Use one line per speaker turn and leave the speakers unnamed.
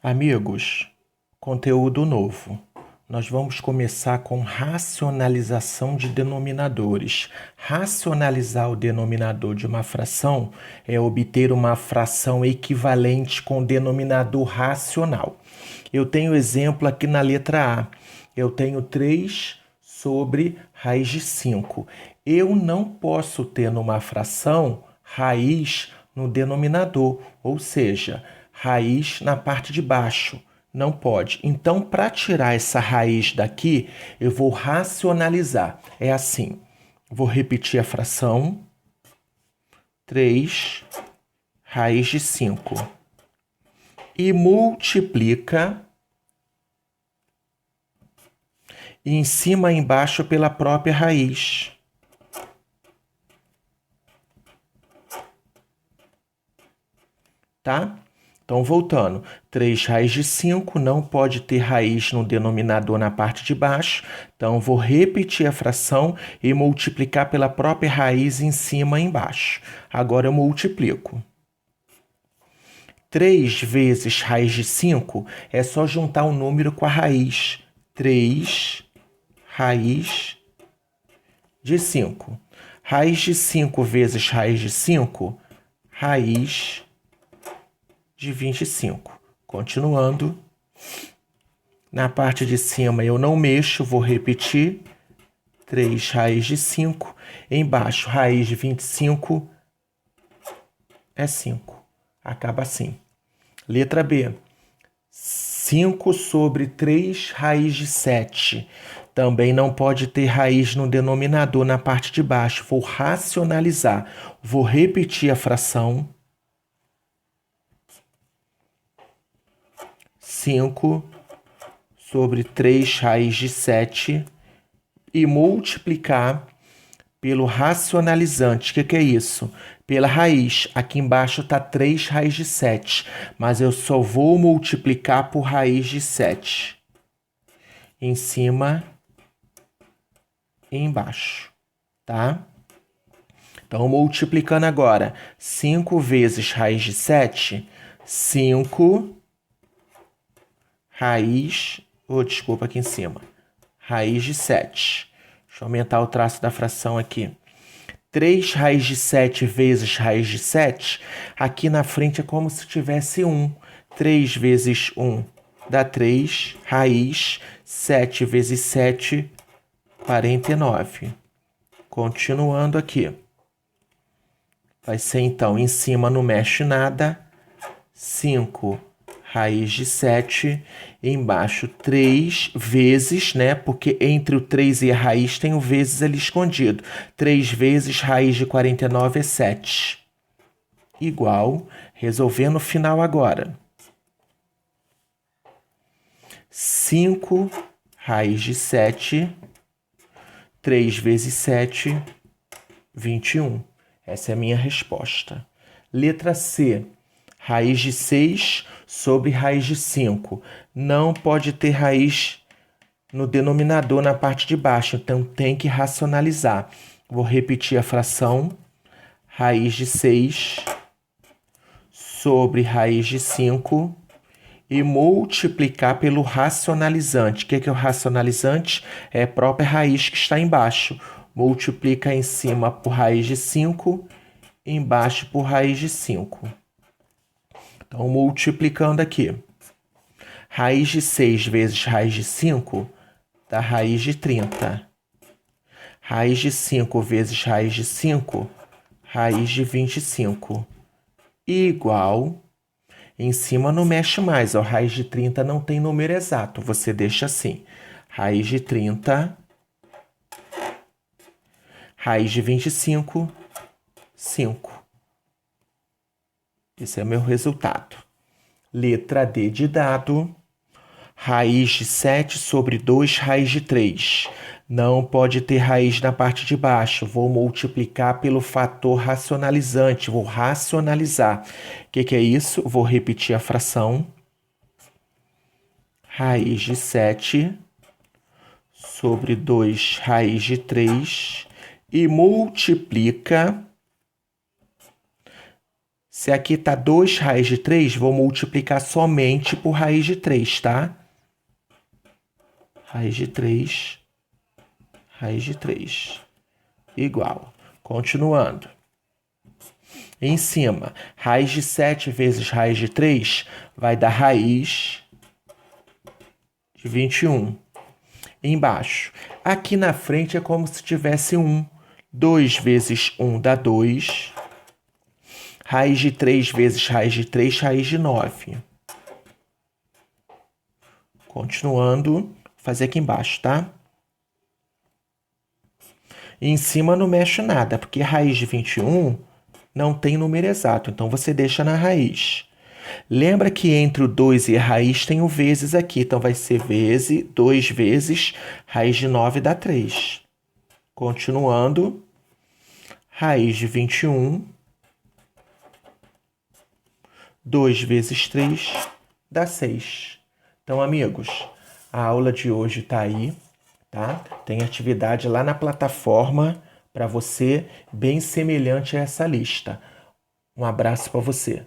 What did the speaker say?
Amigos, conteúdo novo. Nós vamos começar com racionalização de denominadores. Racionalizar o denominador de uma fração é obter uma fração equivalente com denominador racional. Eu tenho exemplo aqui na letra A. Eu tenho 3 sobre raiz de 5. Eu não posso ter numa fração raiz no denominador, ou seja, raiz na parte de baixo. Não pode. Então, para tirar essa raiz daqui, eu vou racionalizar. É assim. Vou repetir a fração. 3 raiz de 5. E multiplica em cima e embaixo pela própria raiz. Tá? Então, voltando, 3 raiz de 5 não pode ter raiz no denominador na parte de baixo. Então, vou repetir a fração e multiplicar pela própria raiz em cima e embaixo. Agora, eu multiplico. 3 vezes raiz de 5 é só juntar o número com a raiz. 3 raiz de 5. Raiz de 5 vezes raiz de 5, raiz de 25. Continuando, na parte de cima eu não mexo, vou repetir. 3 raiz de 5. Embaixo, raiz de 25 é 5. Acaba assim. Letra B. 5 sobre 3 raiz de 7. Também não pode ter raiz no denominador na parte de baixo. Vou racionalizar. Vou repetir a fração. 5 sobre 3 raiz de 7 e multiplicar pelo racionalizante. O que é isso? Pela raiz. Aqui embaixo está 3 raiz de 7, mas eu só vou multiplicar por raiz de 7. Em cima e embaixo, tá? Então, multiplicando agora. 5 vezes raiz de 7, 5 raiz, desculpa, aqui em cima, raiz de 7. Deixa eu aumentar o traço da fração aqui. 3 raiz de 7 vezes raiz de 7, aqui na frente é como se tivesse 1. 3 vezes 1 dá 3, raiz, 7 vezes 7, 49. Continuando aqui. Vai ser, então, em cima não mexe nada, 5 raiz de 7, embaixo 3 vezes, né? Porque entre o 3 e a raiz tem o vezes ali escondido. 3 vezes raiz de 49 é 7. Igual, resolvendo o final agora. 5 raiz de 7, 3 vezes 7, 21. Essa é a minha resposta. Letra C. Raiz de 6 sobre raiz de 5. Não pode ter raiz no denominador na parte de baixo, então tem que racionalizar. Vou repetir a fração. Raiz de 6 sobre raiz de 5 e multiplicar pelo racionalizante. O que é o racionalizante? É a própria raiz que está embaixo. Multiplica em cima por raiz de 5, embaixo por raiz de 5. Então, multiplicando aqui. Raiz de 6 vezes raiz de 5 dá raiz de 30. Raiz de 5 vezes raiz de 5, raiz de 25. Igual, em cima não mexe mais, ó, raiz de 30 não tem número exato, você deixa assim. Raiz de 30, raiz de 25, 5. Esse é o meu resultado. Letra D de dado. Raiz de 7 sobre 2 raiz de 3. Não pode ter raiz na parte de baixo. Vou multiplicar pelo fator racionalizante. Vou racionalizar. O que é isso? Vou repetir a fração. Raiz de 7 sobre 2 raiz de 3 e multiplica Se aqui está 2 raiz de 3, vou multiplicar somente por raiz de 3, tá? Raiz de 3, raiz de 3, igual. Continuando. Em cima, raiz de 7 vezes raiz de 3 vai dar raiz de 21. Embaixo, aqui na frente é como se tivesse 1. 2 vezes 1 dá 2. Raiz de 3 vezes raiz de 3, raiz de 9. Continuando, vou fazer aqui embaixo, tá? E em cima não mexe nada, porque raiz de 21 não tem número exato, então você deixa na raiz. Lembra que entre o 2 e a raiz tem o vezes aqui, então vai ser 2 vezes raiz de 9 dá 3. Continuando, raiz de 21, 2 vezes 3 dá 6. Então, amigos, a aula de hoje está aí, tá? Tem atividade lá na plataforma para você, bem semelhante a essa lista. Um abraço para você.